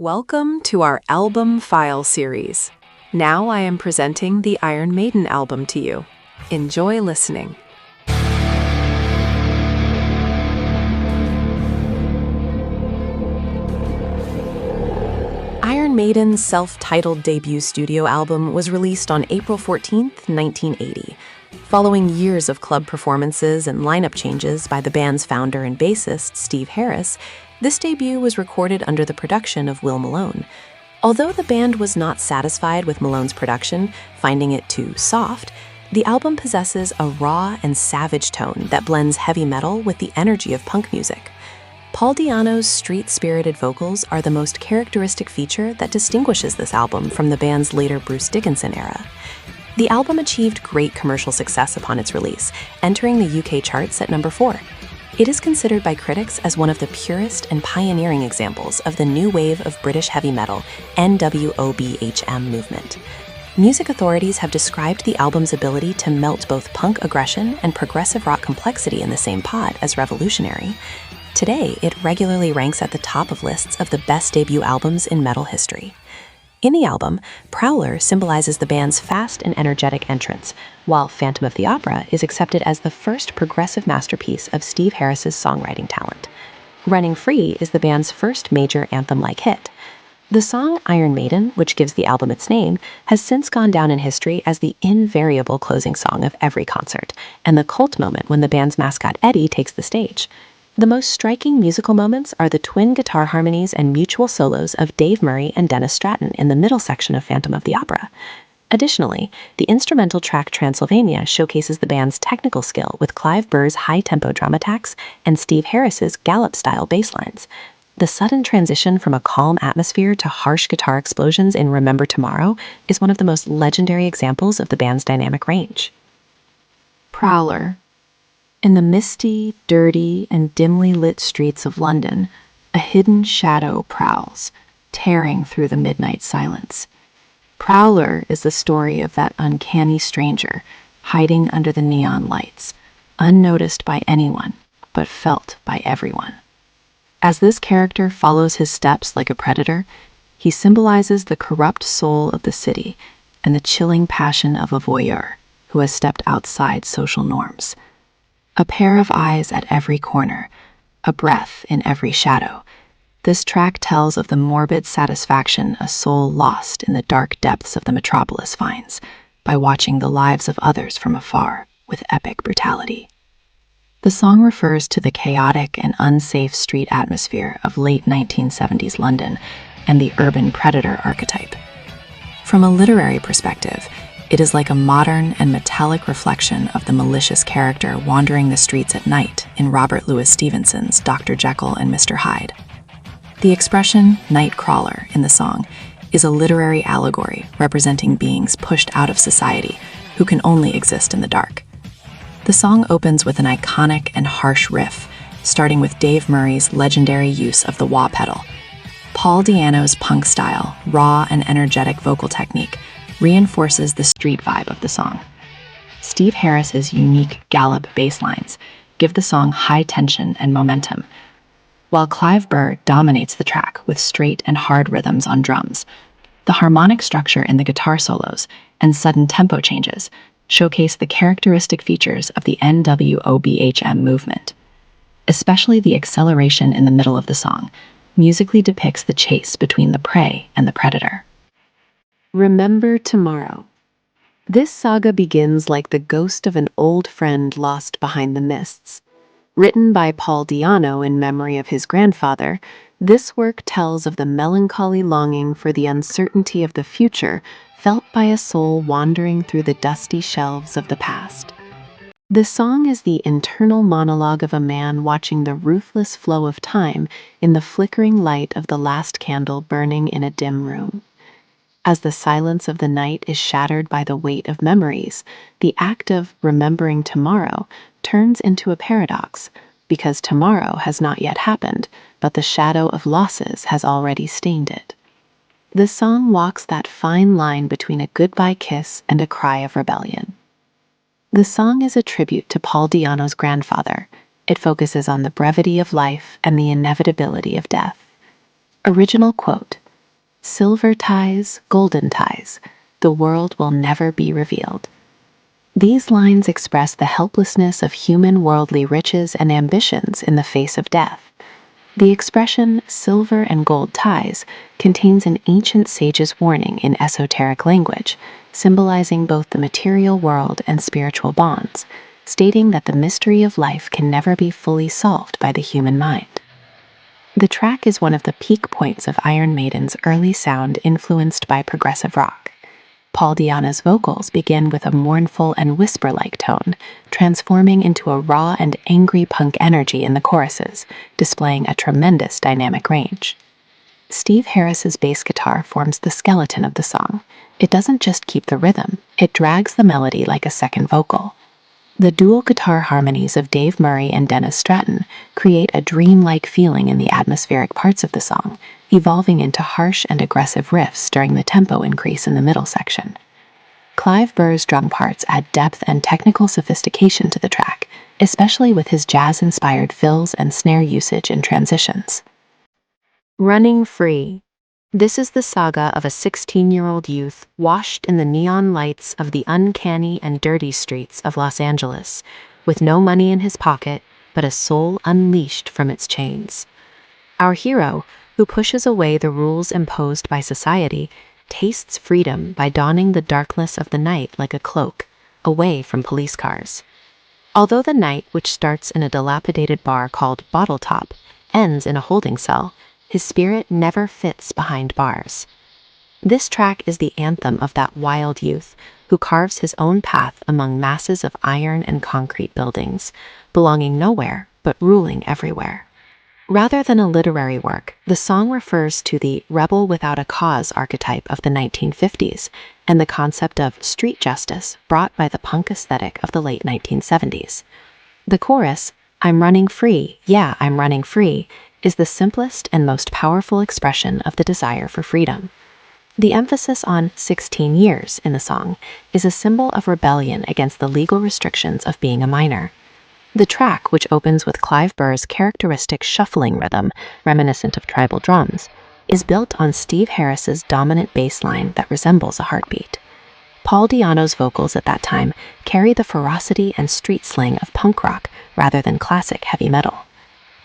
Welcome to our album file series. Now I am presenting the Iron Maiden album to you. Enjoy listening. Iron Maiden's self-titled debut studio album was released on April 14, 1980. Following years of club performances and lineup changes by the band's founder and bassist, Steve Harris, this debut was recorded under the production of Will Malone. Although the band was not satisfied with Malone's production, finding it too soft, the album possesses a raw and savage tone that blends heavy metal with the energy of punk music. Paul Di'Anno's street-spirited vocals are the most characteristic feature that distinguishes this album from the band's later Bruce Dickinson era. The album achieved great commercial success upon its release, entering the UK charts at number 4. It is considered by critics as one of the purest and pioneering examples of the new wave of British heavy metal, NWOBHM movement. Music authorities have described the album's ability to melt both punk aggression and progressive rock complexity in the same pot as revolutionary. Today, it regularly ranks at the top of lists of the best debut albums in metal history. In the album, Prowler symbolizes the band's fast and energetic entrance, while Phantom of the Opera is accepted as the first progressive masterpiece of Steve Harris's songwriting talent. Running Free is the band's first major anthem-like hit. The song Iron Maiden, which gives the album its name, has since gone down in history as the invariable closing song of every concert, and the cult moment when the band's mascot Eddie takes the stage. The most striking musical moments are the twin guitar harmonies and mutual solos of Dave Murray and Dennis Stratton in the middle section of Phantom of the Opera. Additionally, the instrumental track Transylvania showcases the band's technical skill with Clive Burr's high-tempo drum attacks and Steve Harris's gallop-style bass lines. The sudden transition from a calm atmosphere to harsh guitar explosions in Remember Tomorrow is one of the most legendary examples of the band's dynamic range. Prowler. In the misty, dirty, and dimly lit streets of London, a hidden shadow prowls, tearing through the midnight silence. Prowler is the story of that uncanny stranger, hiding under the neon lights, unnoticed by anyone, but felt by everyone. As this character follows his steps like a predator, he symbolizes the corrupt soul of the city and the chilling passion of a voyeur who has stepped outside social norms. A pair of eyes at every corner, a breath in every shadow. This track tells of the morbid satisfaction a soul lost in the dark depths of the metropolis finds by watching the lives of others from afar with epic brutality. The song refers to the chaotic and unsafe street atmosphere of late 1970s London and the urban predator archetype. From a literary perspective, it is like a modern and metallic reflection of the malicious character wandering the streets at night in Robert Louis Stevenson's Dr. Jekyll and Mr. Hyde. The expression "night crawler" in the song is a literary allegory representing beings pushed out of society who can only exist in the dark. The song opens with an iconic and harsh riff, starting with Dave Murray's legendary use of the wah pedal. Paul Di'Anno's punk style, raw and energetic vocal technique reinforces the street vibe of the song. Steve Harris's unique gallop bass lines give the song high tension and momentum, while Clive Burr dominates the track with straight and hard rhythms on drums. The harmonic structure in the guitar solos and sudden tempo changes showcase the characteristic features of the NWOBHM movement. Especially the acceleration in the middle of the song musically depicts the chase between the prey and the predator. Remember Tomorrow. This saga begins like the ghost of an old friend lost behind the mists. Written by Paul Di'Anno in memory of his grandfather, this work tells of the melancholy longing for the uncertainty of the future felt by a soul wandering through the dusty shelves of the past. The song is the internal monologue of a man watching the ruthless flow of time in the flickering light of the last candle burning in a dim room. As the silence of the night is shattered by the weight of memories, the act of remembering tomorrow turns into a paradox, because tomorrow has not yet happened, but the shadow of losses has already stained it. The song walks that fine line between a goodbye kiss and a cry of rebellion. The song is a tribute to Paul Di'Anno's grandfather. It focuses on the brevity of life and the inevitability of death. Original quote: Silver ties, golden ties, the world will never be revealed. These lines express the helplessness of human worldly riches and ambitions in the face of death. The expression silver and gold ties contains an ancient sage's warning in esoteric language, symbolizing both the material world and spiritual bonds, stating that the mystery of life can never be fully solved by the human mind. The track is one of the peak points of Iron Maiden's early sound influenced by progressive rock. Paul Di'Anno's vocals begin with a mournful and whisper-like tone, transforming into a raw and angry punk energy in the choruses, displaying a tremendous dynamic range. Steve Harris's bass guitar forms the skeleton of the song. It doesn't just keep the rhythm, it drags the melody like a second vocal. The dual guitar harmonies of Dave Murray and Dennis Stratton create a dreamlike feeling in the atmospheric parts of the song, evolving into harsh and aggressive riffs during the tempo increase in the middle section. Clive Burr's drum parts add depth and technical sophistication to the track, especially with his jazz-inspired fills and snare usage in transitions. Running Free. This is the saga of a 16-year-old youth washed in the neon lights of the uncanny and dirty streets of Los Angeles, with no money in his pocket, but a soul unleashed from its chains. Our hero, who pushes away the rules imposed by society, tastes freedom by donning the darkness of the night like a cloak, away from police cars. Although the night, which starts in a dilapidated bar called Bottle Top, ends in a holding cell, his spirit never fits behind bars. This track is the anthem of that wild youth who carves his own path among masses of iron and concrete buildings, belonging nowhere but ruling everywhere. Rather than a literary work, the song refers to the rebel without a cause archetype of the 1950s and the concept of street justice brought by the punk aesthetic of the late 1970s. The chorus, "I'm running free, yeah, I'm running free," is the simplest and most powerful expression of the desire for freedom. The emphasis on 16 years in the song is a symbol of rebellion against the legal restrictions of being a minor. The track, which opens with Clive Burr's characteristic shuffling rhythm, reminiscent of tribal drums, is built on Steve Harris's dominant bass line that resembles a heartbeat. Paul Di'Anno's vocals at that time carry the ferocity and street slang of punk rock rather than classic heavy metal.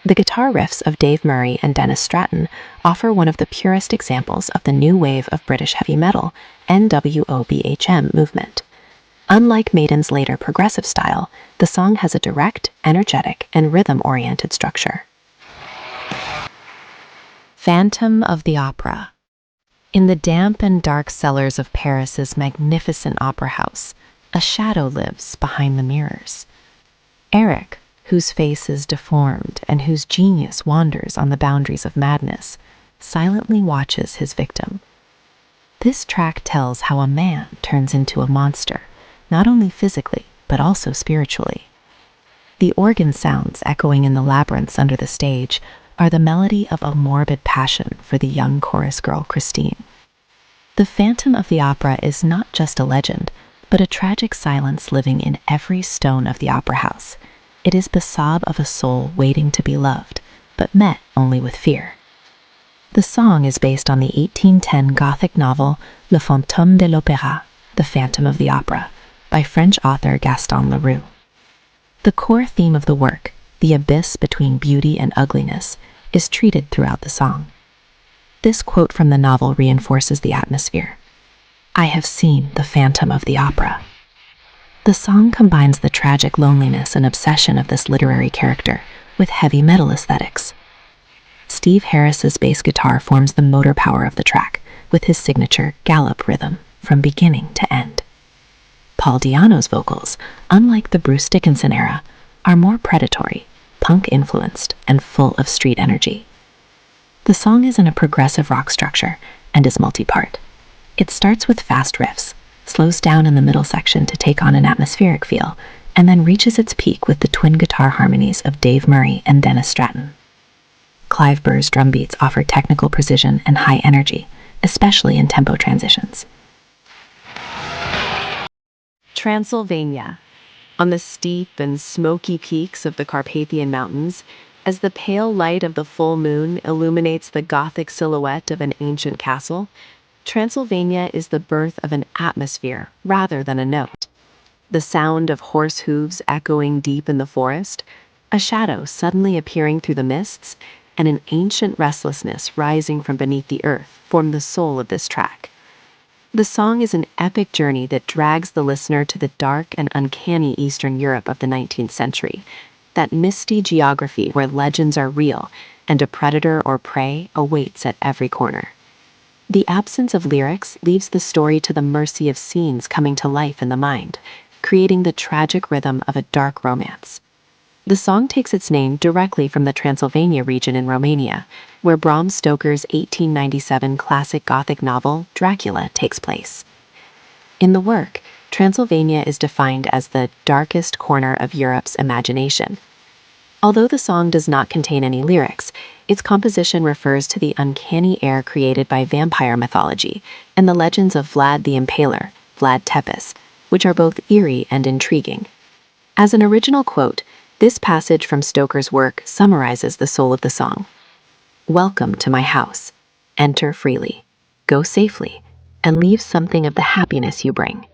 The guitar riffs of Dave Murray and Dennis Stratton offer one of the purest examples of the new wave of British heavy metal, NWOBHM movement. Unlike Maiden's later progressive style, the song has a direct, energetic, and rhythm-oriented structure. Phantom of the Opera. In the damp and dark cellars of Paris's magnificent opera house, a shadow lives behind the mirrors. Eric, whose face is deformed and whose genius wanders on the boundaries of madness, silently watches his victim. This track tells how a man turns into a monster, not only physically, but also spiritually. The organ sounds echoing in the labyrinths under the stage are the melody of a morbid passion for the young chorus girl Christine. The Phantom of the Opera is not just a legend, but a tragic silence living in every stone of the opera house. It is the sob of a soul waiting to be loved, but met only with fear. The song is based on the 1810 Gothic novel Le Fantôme de l'Opéra, The Phantom of the Opera, by French author Gaston Leroux. The core theme of the work, the abyss between beauty and ugliness, is treated throughout the song. This quote from the novel reinforces the atmosphere. "I have seen the Phantom of the Opera." The song combines the tragic loneliness and obsession of this literary character with heavy metal aesthetics. Steve Harris's bass guitar forms the motor power of the track, with his signature gallop rhythm from beginning to end. Paul Di'Anno's vocals, unlike the Bruce Dickinson era, are more predatory, punk-influenced, and full of street energy. The song is in a progressive rock structure and is multi-part. It starts with fast riffs, slows down in the middle section to take on an atmospheric feel, and then reaches its peak with the twin guitar harmonies of Dave Murray and Dennis Stratton. Clive Burr's drum beats offer technical precision and high energy, especially in tempo transitions. Transylvania. On the steep and smoky peaks of the Carpathian Mountains, As the pale light of the full moon illuminates the Gothic silhouette of an ancient castle, Transylvania is the birth of an atmosphere rather than a note. The sound of horse hooves echoing deep in the forest, a shadow suddenly appearing through the mists, and an ancient restlessness rising from beneath the earth form the soul of this track. The song is an epic journey that drags the listener to the dark and uncanny Eastern Europe of the 19th century, that misty geography where legends are real and a predator or prey awaits at every corner. The absence of lyrics leaves the story to the mercy of scenes coming to life in the mind, creating the tragic rhythm of a dark romance. The song takes its name directly from the Transylvania region in Romania, where Bram Stoker's 1897 classic Gothic novel Dracula takes place. In the work, Transylvania is defined as the darkest corner of Europe's imagination. Although the song does not contain any lyrics, its composition refers to the uncanny air created by vampire mythology and the legends of Vlad the Impaler, Vlad Tepes, which are both eerie and intriguing. As an original quote, this passage from Stoker's work summarizes the soul of the song. "Welcome to my house. Enter freely, go safely, and leave something of the happiness you bring."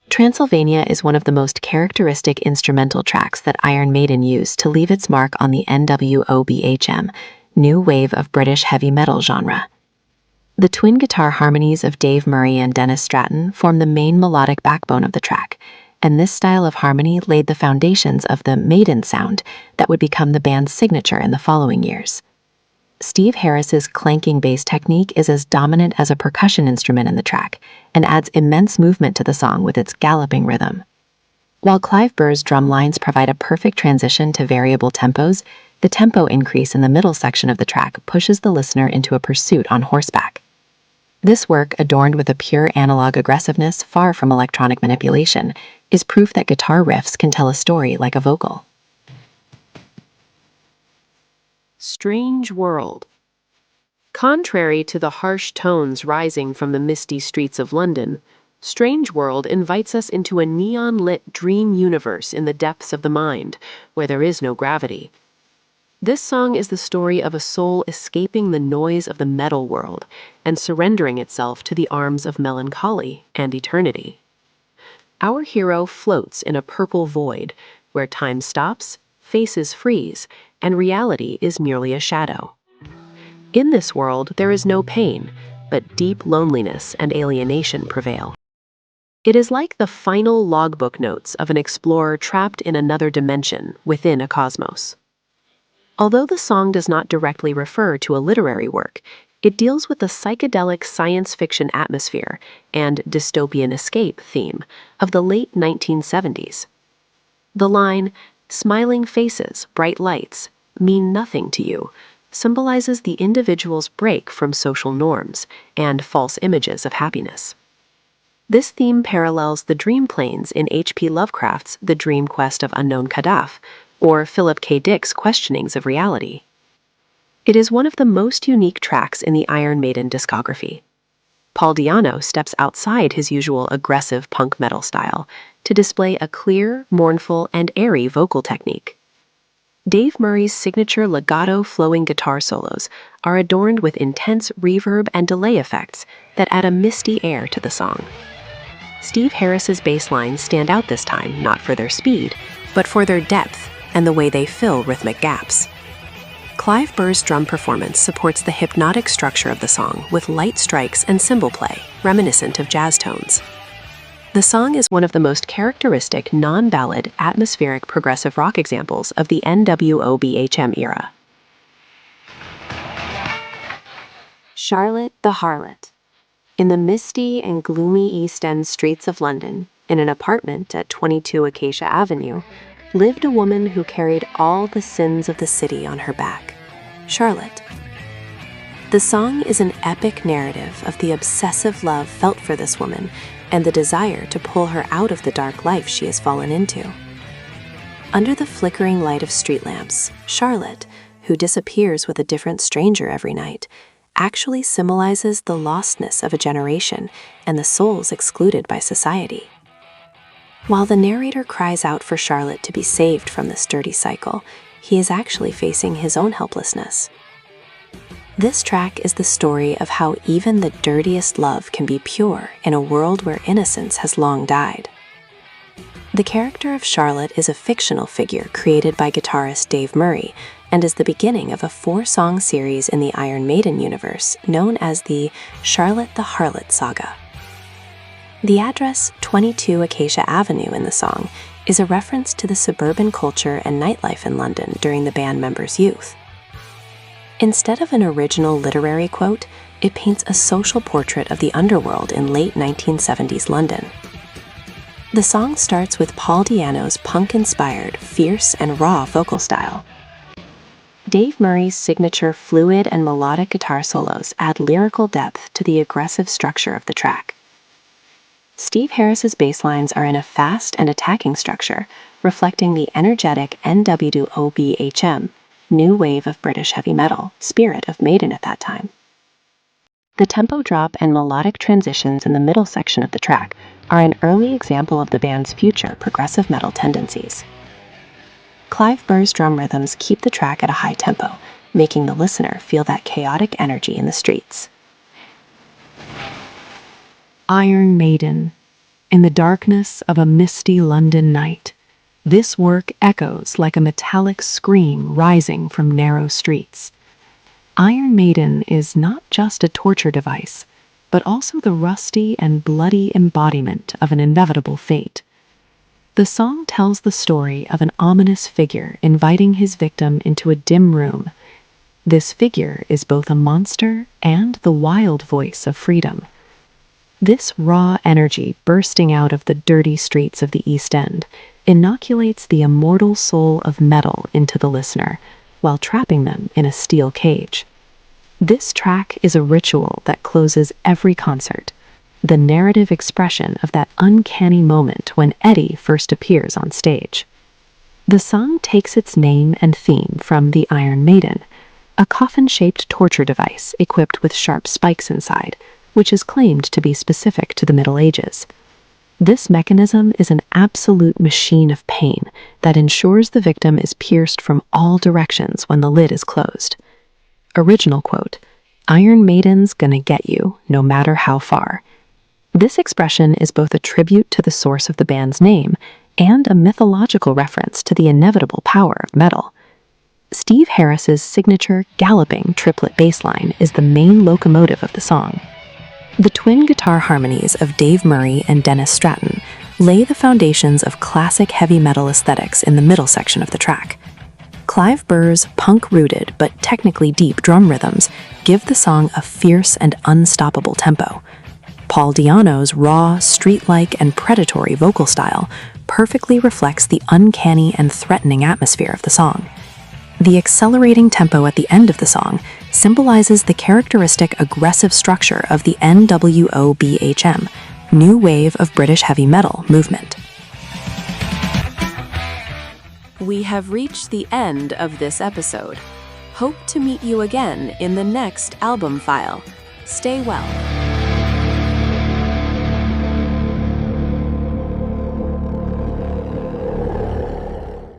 Transylvania is one of the most characteristic instrumental tracks that Iron Maiden used to leave its mark on the NWOBHM, new wave of British heavy metal genre. The twin guitar harmonies of Dave Murray and Dennis Stratton form the main melodic backbone of the track, and this style of harmony laid the foundations of the Maiden sound that would become the band's signature in the following years. Steve Harris's clanking bass technique is as dominant as a percussion instrument in the track and adds immense movement to the song with its galloping rhythm. While Clive Burr's drum lines provide a perfect transition to variable tempos, the tempo increase in the middle section of the track pushes the listener into a pursuit on horseback. This work, adorned with a pure analog aggressiveness far from electronic manipulation, is proof that guitar riffs can tell a story like a vocal. Strange World. Contrary to the harsh tones rising from the misty streets of London, Strange World invites us into a neon-lit dream universe in the depths of the mind, where there is no gravity. This song is the story of a soul escaping the noise of the metal world and surrendering itself to the arms of melancholy and eternity. Our hero floats in a purple void, where time stops, faces freeze, and reality is merely a shadow. In this world, there is no pain, but deep loneliness and alienation prevail. It is like the final logbook notes of an explorer trapped in another dimension within a cosmos. Although the song does not directly refer to a literary work, it deals with the psychedelic science fiction atmosphere and dystopian escape theme of the late 1970s. The line, "Smiling faces, bright lights, mean nothing to you," symbolizes the individual's break from social norms and false images of happiness. This theme parallels the dream planes in H.P. Lovecraft's The Dream Quest of Unknown Kadaf, or Philip K. Dick's Questionings of Reality. It is one of the most unique tracks in the Iron Maiden discography. Paul Di'Anno steps outside his usual aggressive punk metal style to display a clear, mournful, and airy vocal technique. Dave Murray's signature legato flowing guitar solos are adorned with intense reverb and delay effects that add a misty air to the song. Steve Harris's bass lines stand out this time not for their speed, but for their depth and the way they fill rhythmic gaps. Clive Burr's drum performance supports the hypnotic structure of the song with light strikes and cymbal play, reminiscent of jazz tones. The song is one of the most characteristic non-ballad, atmospheric progressive rock examples of the NWOBHM era. Charlotte the Harlot. In the misty and gloomy East End streets of London, in an apartment at 22 Acacia Avenue, lived a woman who carried all the sins of the city on her back, Charlotte. The song is an epic narrative of the obsessive love felt for this woman and the desire to pull her out of the dark life she has fallen into. Under the flickering light of street lamps, Charlotte, who disappears with a different stranger every night, actually symbolizes the lostness of a generation and the souls excluded by society. While the narrator cries out for Charlotte to be saved from this dirty cycle, he is actually facing his own helplessness. This track is the story of how even the dirtiest love can be pure in a world where innocence has long died. The character of Charlotte is a fictional figure created by guitarist Dave Murray and is the beginning of a 4-song series in the Iron Maiden universe known as the Charlotte the Harlot saga. The address 22 Acacia Avenue in the song is a reference to the suburban culture and nightlife in London during the band members' youth. Instead of an original literary quote, it paints a social portrait of the underworld in late 1970s London. The song starts with Paul Di'Anno's punk-inspired, fierce and raw vocal style. Dave Murray's signature fluid and melodic guitar solos add lyrical depth to the aggressive structure of the track. Steve Harris's bass lines are in a fast and attacking structure, reflecting the energetic NWOBHM, new wave of British heavy metal, spirit of Maiden at that time. The tempo drop and melodic transitions in the middle section of the track are an early example of the band's future progressive metal tendencies. Clive Burr's drum rhythms keep the track at a high tempo, making the listener feel that chaotic energy in the streets. Iron Maiden. In the darkness of a misty London night, this work echoes like a metallic scream rising from narrow streets. Iron Maiden is not just a torture device, but also the rusty and bloody embodiment of an inevitable fate. The song tells the story of an ominous figure inviting his victim into a dim room. This figure is both a monster and the wild voice of freedom. This raw energy bursting out of the dirty streets of the East End inoculates the immortal soul of metal into the listener, while trapping them in a steel cage. This track is a ritual that closes every concert, the narrative expression of that uncanny moment when Eddie first appears on stage. The song takes its name and theme from the Iron Maiden, a coffin-shaped torture device equipped with sharp spikes inside, which is claimed to be specific to the Middle Ages. This mechanism is an absolute machine of pain that ensures the victim is pierced from all directions when the lid is closed. Original quote, "Iron Maiden's gonna get you, no matter how far." This expression is both a tribute to the source of the band's name and a mythological reference to the inevitable power of metal. Steve Harris's signature galloping triplet bass line is the main locomotive of the song. The twin guitar harmonies of Dave Murray and Dennis Stratton lay the foundations of classic heavy metal aesthetics in the middle section of the track. Clive Burr's punk-rooted but technically deep drum rhythms give the song a fierce and unstoppable tempo. Paul Di'Anno's raw, street-like, and predatory vocal style perfectly reflects the uncanny and threatening atmosphere of the song. The accelerating tempo at the end of the song symbolizes the characteristic aggressive structure of the NWOBHM, new wave of British heavy metal movement. We have reached the end of this episode. Hope to meet you again in the next album file. Stay well.